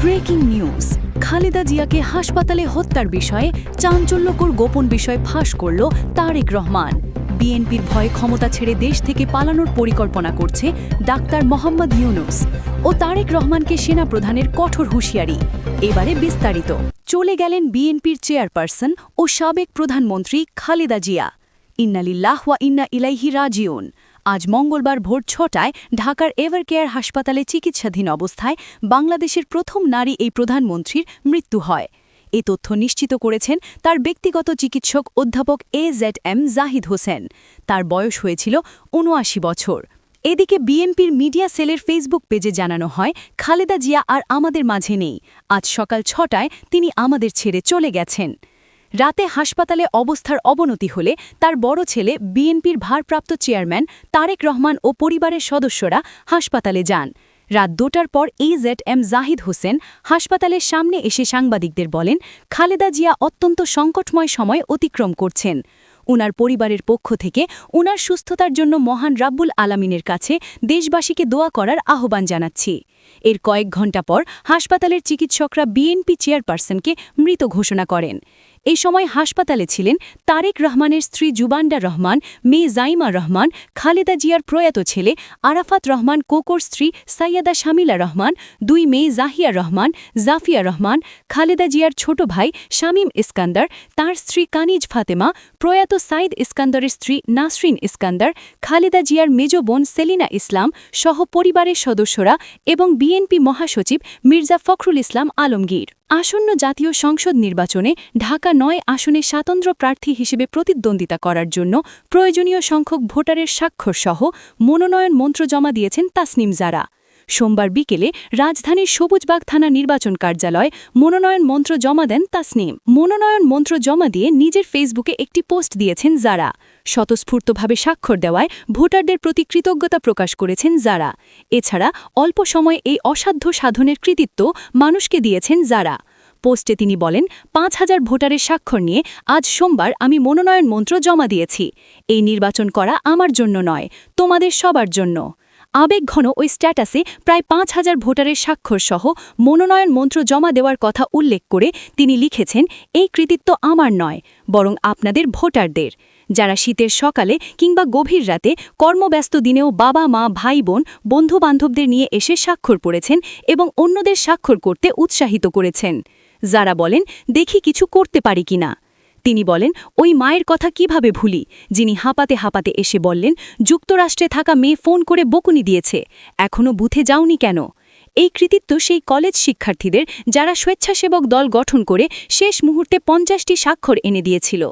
Breaking news, Khaleda জিয়াকে হাসপাতালে হত্যার বিষয়ে চাঞ্চল্যকর গোপন বিষয় ফাঁস করল তারেক রহমান। বিএনপির ভয়ে ক্ষমতা ছেড়ে দেশ থেকে পালানোর পরিকল্পনা করছে ডাক্তার মোহাম্মদ ইউনূস ও তারেক রহমানকে সেনাপ্রধানের কঠোর হুঁশিয়ারি। এবারে বিস্তারিত। চলে গেলেন বিএনপির চেয়ারপারসন ও সাবেক প্রধানমন্ত্রী খালেদা জিয়া। ইন্না লিল্লাহ ওয়া ইন্না ইলাইহি রাজিউন। আজ মঙ্গলবার ভোর ৬টায় ঢাকার এভারকেয়ার হাসপাতালে চিকিৎসাধীন অবস্থায় বাংলাদেশের প্রথম নারী এই প্রধানমন্ত্রীর মৃত্যু হয়। এ তথ্য নিশ্চিত করেছেন তার ব্যক্তিগত চিকিৎসক অধ্যাপক AZM জাহিদ হোসেন। তার বয়স হয়েছিল ৭৯ বছর। এদিকে বিএনপির মিডিয়া সেলের ফেসবুক পেজে জানানো হয়, খালেদা জিয়া আর আমাদের মাঝে নেই। আজ সকাল ৬টায় তিনি আমাদের ছেড়ে চলে গেছেন। রাতে হাসপাতালে অবস্থার অবনতি হলে তার বড় ছেলে বিএনপির ভারপ্রাপ্ত চেয়ারম্যান তারেক রহমান ও পরিবারের সদস্যরা হাসপাতালে যান। রাত ২টার পর AZM জাহিদ হোসেন হাসপাতালের সামনে এসে সাংবাদিকদের বলেন, খালেদা জিয়া অত্যন্ত সংকটময় সময় অতিক্রম করছেন। উনার পরিবারের পক্ষ থেকে উনার সুস্থতার জন্য মহান রাব্বুল আলামিনের কাছে দেশবাসীকে দোয়া করার আহ্বান জানাচ্ছি। এর কয়েক ঘণ্টা পর হাসপাতালের চিকিৎসকরা বিএনপি চেয়ারপারসনকে মৃত ঘোষণা করেন। এই সময় হাসপাতালে ছিলেন তারেক রহমানের স্ত্রী জুবান্ডা রহমান, মেয়ে জাইমা রহমান, খালেদা জিয়ার প্রয়াত ছেলে আরাফাত রহমান কোকোর স্ত্রী সাইয়াদা শামিলা রহমান, ২ মেয়ে জাহিয়া রহমান, জাফিয়া রহমান, খালেদা জিয়ার ছোট ভাই শামীম ইস্কান্দার, তার স্ত্রী কানিজ ফাতেমা, প্রয়াত সাইদ ইস্কান্দারের স্ত্রী নাসরিন ইস্কান্দার, খালেদা জিয়ার মেজ বোন সেলিনা ইসলাম সহ পরিবারের সদস্যরা এবং বিএনপি মহাসচিব মির্জা ফখরুল ইসলাম আলমগীর। আসন্ন জাতীয় সংসদ নির্বাচনে ঢাকা ৯ আসনে স্বতন্ত্র প্রার্থী হিসেবে প্রতিদ্বন্দ্বিতা করার জন্য প্রয়োজনীয় সংখ্যক ভোটারের স্বাক্ষরসহ মনোনয়ন মন্ত্র জমা দিয়েছেন তাসনিম জারা। সোমবার বিকেলে রাজধানীর সবুজবাগ থানা নির্বাচন কার্যালয়ে মনোনয়ন মন্ত্র জমা দেন তাসনিম। মনোনয়ন মন্ত্র জমা দিয়ে নিজের ফেসবুকে একটি পোস্ট দিয়েছেন জারা। স্বতঃস্ফূর্তভাবে স্বাক্ষর দেওয়ায় ভোটারদের প্রতি কৃতজ্ঞতা প্রকাশ করেছেন জারা। এছাড়া অল্প সময়ে এই অসাধ্য সাধনের কৃতিত্ব মানুষকে দিয়েছেন জারা। পোস্টে তিনি বলেন, ৫,০০০ ভোটারের স্বাক্ষর নিয়ে আজ সোমবার আমি মনোনয়ন মন্ত্র জমা দিয়েছি। এই নির্বাচন করা আমার জন্য নয়, তোমাদের সবার জন্য। আবেগঘন ওই স্ট্যাটাসে প্রায় ৫,০০০ ভোটারের স্বাক্ষর সহ মনোনয়ন মন্ত্র জমা দেওয়ার কথা উল্লেখ করে তিনি লিখেছেন, এই কৃতিত্ব আমার নয়, বরং আপনাদের ভোটারদের, যারা শীতের সকালে কিংবা গভীর রাতে কর্মব্যস্ত দিনেও বাবা মা ভাই বোন বন্ধুবান্ধবদের নিয়ে এসে স্বাক্ষর পড়েছেন এবং অন্যদের স্বাক্ষর করতে উৎসাহিত করেছেন। যারা বলেন, দেখি কিছু করতে পারি কিনা। তিনি বলেন, ওই মায়ের কথা কিভাবে ভুলি, যিনি হাঁপাতে হাঁপাতে এসে বললেন, যুক্তরাষ্ট্রে থাকা মেয়ে ফোন করে বকুনি দিয়েছে, এখনও বুথে যাওনি কেন। এই কৃতিত্ব সেই কলেজ শিক্ষার্থীদের যারা স্বেচ্ছাসেবক দল গঠন করে শেষ মুহূর্তে ৫০টি স্বাক্ষর এনে দিয়েছিল।